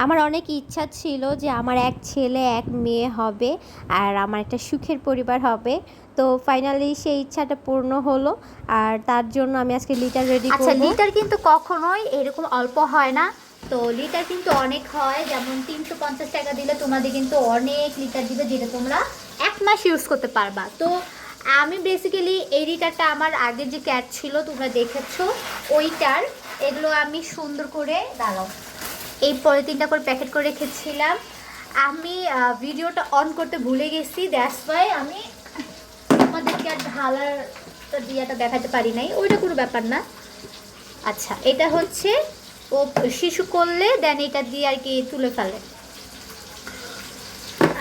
আমার অনেক ইচ্ছা ছিল যে আমার এক ছেলে এক মেয়ে হবে আর আমার একটা সুখের পরিবার হবে। তো ফাইনালি সেই ইচ্ছাটা পূর্ণ হলো। আর তার জন্য আমি আজকে লিটার রেডি আচ্ছা, করব। লিটার কিন্তু কখনোই এরকম অল্প হয় না। তো লিটার কিন্তু অনেক হয়, যেমন 350 টাকা দিলে তোমাদের কিন্তু অনেক লিটার দিবে, যেটা তোমরা 1 মাস ইউজ করতে পারবা। তো আমি বেসিক্যালি এই লিটারটা আমার আগের যে ক্যাট ছিল তোমরা দেখেছো ওইটার, এগুলো আমি সুন্দর করে দাঁড়াও এই পলিথিনটা করে প্যাকেট করে রেখেছিলাম। আমি ভিডিওটা অন করতে ভুলে গেছি, দ্যাটস ওয়াই আমি তোমাদেরকে আর ঢালার দিয়াটা দেখাতে পারি নাই। ওইটা কোনো ব্যাপার না। আচ্ছা, এটা হচ্ছে ও শিশু করলে দেন এটা দিয়ে আর কি তুলে ফেলে।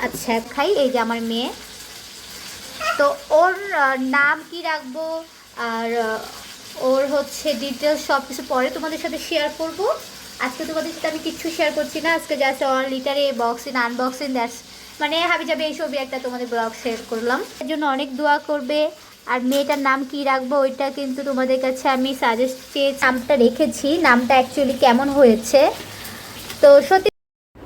আচ্ছা খাই, এই যে আমার মেয়ে। তো ওর নাম কি রাখবো আর ওর হচ্ছে ডিটেলস সব কিছু পরে তোমাদের সাথে শেয়ার করব। আজকে তোমাদের সাথে আমি কিচ্ছু শেয়ার করছি না, আজকে জাস্ট অন লিটারে বক্সিং আনবক্সিং দ্যাটস, মানে হাবি যাবে এইসবই একটা তোমাদের ব্লগ শেয়ার করলাম। এর জন্য অনেক দোয়া করবে। আর মেয়েটার নাম কি রাখবো ওইটা কিন্তু তোমাদের কাছে আমি সাজেস্ট চেয়ে নামটা রেখেছি, নামটা অ্যাকচুয়ালি কেমন হয়েছে তো সত্যি।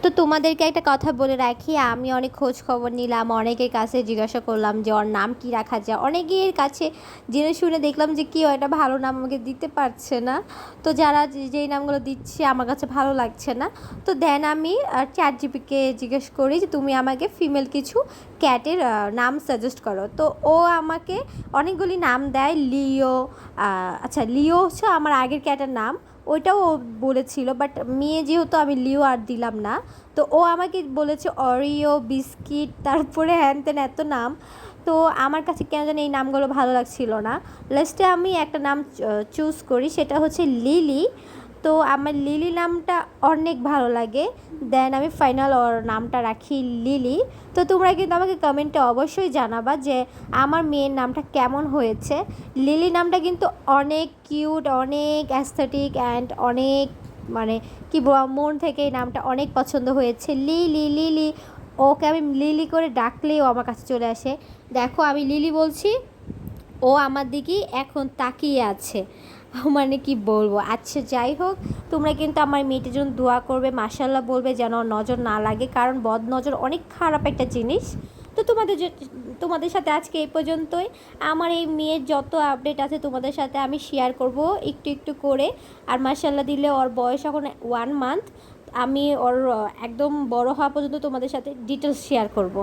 তো তোমাদেরকে একটা কথা বলে রাখি, আমি অনেক খোঁজ খবর নিলাম, অনেকের কাছে জিজ্ঞাসা করলাম যে ওর নাম কি রাখা যায়। অনেকের কাছে জেনে শুনে দেখলাম যে কেউ একটা ভালো নাম আমাকে দিতে পারছে না। তো যারা যেই নামগুলো দিচ্ছে আমার কাছে ভালো লাগছে না। তো দেন আমি চ্যাট জিপিকে জিজ্ঞেস করি যে তুমি আমাকে ফিমেল কিছু ক্যাটের নাম সাজেস্ট করো। তো ও আমাকে অনেকগুলি নাম দেয়। লিও, আচ্ছা লিও হচ্ছে আমার আগের ক্যাটের নাম, ওইটাও ও বলেছিল, বাট মেয়ে যেহেতু আমি লিও আর দিলাম না। তো ও আমাকে বলেছে অরিও, বিস্কিট, তারপরে হ্যান ত্যান এত নাম। তো আমার কাছে কেন জানি এই নামগুলো ভালো লাগছিল না। লাস্টে আমি একটা নাম চুজ করি, সেটা হচ্ছে লিলি। তো আমার লিলি নামটা অনেক ভালো লাগে। দেন আমি ফাইনাল ওর নামটা রাখি লিলি। তো তোমরা কিন্তু আমাকে কমেন্টে অবশ্যই জানাবা যে আমার মেয়ের নামটা কেমন হয়েছে। লিলি নামটা কিন্তু অনেক কিউট, অনেক অ্যাস্থেটিক অ্যান্ড অনেক, মানে কি মন থেকে এই নামটা অনেক পছন্দ হয়েছে। লিলি লিলি, ওকে আমি লিলি করে ডাকলেই ও আমার কাছে চলে আসে। দেখো আমি লিলি বলছি, ও আমার দিকেই এখন তাকিয়ে আছে। মানে কি বলবো। আচ্ছা যাই হোক, তোমরা কিন্তু আমার মেয়েটির জন্য দোয়া করবে, মাশাল্লাহ বলবে যেন ওর নজর না লাগে, কারণ বদ নজর অনেক খারাপ একটা জিনিস। তো তোমাদের সাথে আজকে এই পর্যন্তই। আমার এই মেয়ের যত আপডেট আছে তোমাদের সাথে আমি শেয়ার করব একটু একটু করে। আর মাশাল্লাহ দিলে ওর বয়স এখন 1 মান্থ। আমি ওর একদম বড় হওয়া পর্যন্ত তোমাদের সাথে ডিটেলস শেয়ার করব।